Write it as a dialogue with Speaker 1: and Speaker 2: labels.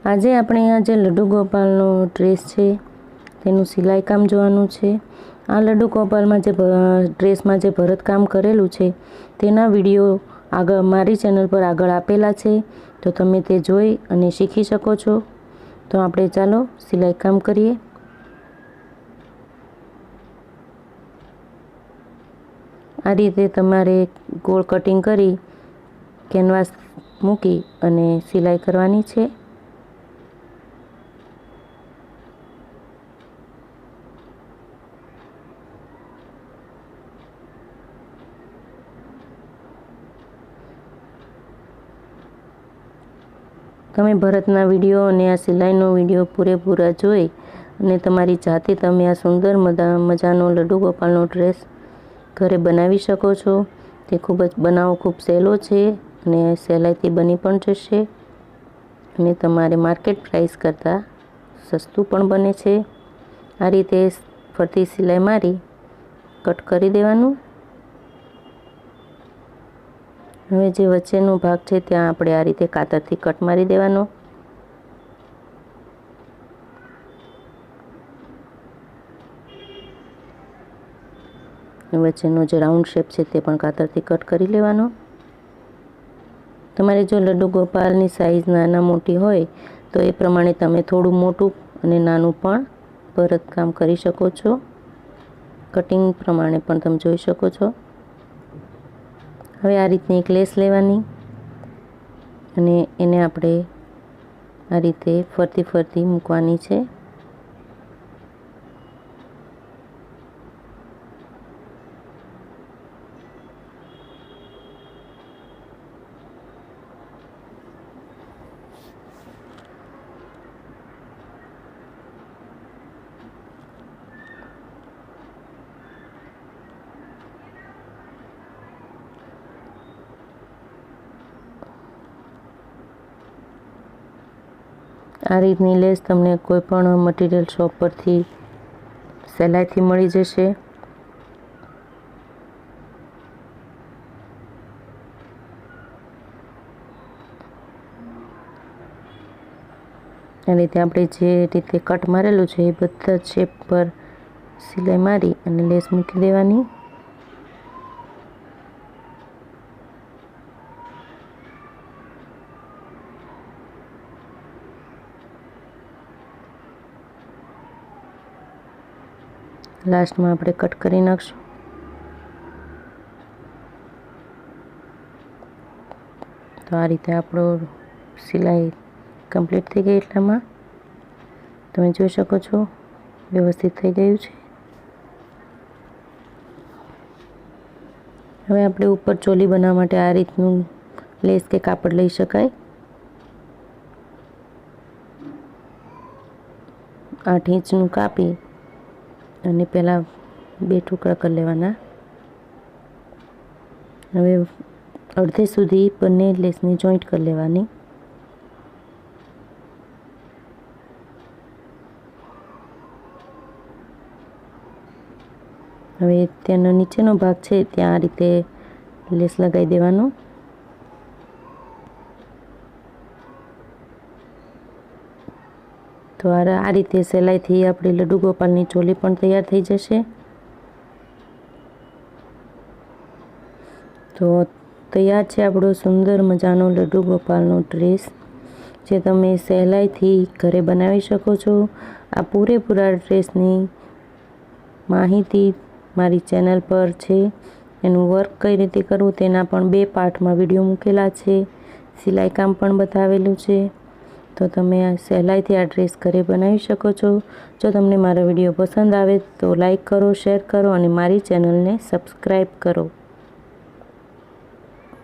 Speaker 1: આજે આપણે આ જે લડ્ડુ ગોપાલનો ડ્રેસ છે તેનું સિલાઈ કામ જોવાનું છે। આ લડ્ડુ ગોપાલમાં જે ડ્રેસમાં જે ભરતકામ કરેલું છે તેના વિડીયો આગળ મારી ચેનલ પર આગળ આપેલા છે, તો તમે તે જોઈ અને શીખી શકો છો। તો આપણે ચાલો સિલાઈ કામ કરીએ। આ રીતે તમારે ગોળ કટિંગ કરી કેનવાસ મૂકી અને સિલાઈ કરવાની છે। તમે ભરતના વિડીયો અને આ સિલાઈનો વિડીયો પૂરેપૂરા જોઈ અને તમારી જાતે તમે આ સુંદર મજાનો લડ્ડુ ગોપાલનો ડ્રેસ ઘરે બનાવી શકો છો। તે ખૂબ જ બનાવવો ખૂબ સહેલો છે અને સહેલાઈથી બની પણ જશે અને તમારે માર્કેટ પ્રાઇસ કરતાં સસ્તું પણ બને છે। આ રીતે ફરતી સિલાઈ મારી કટ કરી દેવાનું। હવે જે વચ્ચેનો ભાગ છે ત્યાં આપણે આ રીતે કાતરથી કટ મારી દેવાનો। વચ્ચેનો જે રાઉન્ડ શેપ છે તે પણ કાતરથી કટ કરી લેવાનો। તમારે જો લડ્ડુ ગોપાલની સાઈઝ નાના મોટી હોય તો એ પ્રમાણે તમે થોડું મોટું અને નાનું પણ ભરતકામ કરી શકો છો। કટિંગ પ્રમાણે પણ તમે જોઈ શકો છો। હવે આ રીતની એક લેસ લેવાની અને એને આપણે આ રીતે ફરતી મૂકવાની છે। આ રીતની લેસ તમને કોઈ પણ મટીરિયલ શોપ પરથી સહેલાઈથી મળી જશે। આ રીતે આપણે જે રીતે કટ મારેલું છે એ બધા જ શેપ પર સિલાઈ મારી અને લેસ મૂકી દેવાની। લાસ્ટમાં આપણે કટ કરી નાખશું। તો આ રીતે આપણો સિલાઈ કમ્પ્લીટ થઈ ગઈ। એટલામાં તમે જોઈ શકો છો વ્યવસ્થિત થઈ ગયું છે। હવે આપણે ઉપર ચોલી બનાવવા માટે આ રીતનું લેસ કે કાપડ લઈ શકાય। 8 ઇંચનું કાપી અને પહેલાં 2 ટુકડા કરી લેવાના। હવે અડધે સુધી બંને લેસની જોઈન્ટ કરી લેવાની। હવે તેનો નીચેનો ભાગ છે ત્યાં આ રીતે લેસ લગાવી દેવાનો। તો આ રીતે સહેલાઈથી આપણી લડ્ડુ ગોપાલની ચોલી પણ તૈયાર થઈ જશે। તો તૈયાર છે આપણો સુંદર મજાનો લડ્ડુ ગોપાલનો ડ્રેસ, જે તમે સહેલાઈથી ઘરે બનાવી શકો છો। આ પૂરેપૂરા ડ્રેસની માહિતી મારી ચેનલ પર છે। એનું વર્ક કઈ રીતે કરવું તેના પણ 2 પાર્ટમાં વિડીયો મૂકેલા છે। સિલાઈ કામ પણ બતાવેલું છે। તો તમે સહેલાઈથી આ ડ્રેસ ઘરે બનાવી શકો છો। જો તમને મારો વિડીયો પસંદ આવે તો લાઈક કરો, શેર કરો અને મારી ચેનલને સબસ્ક્રાઈબ કરો।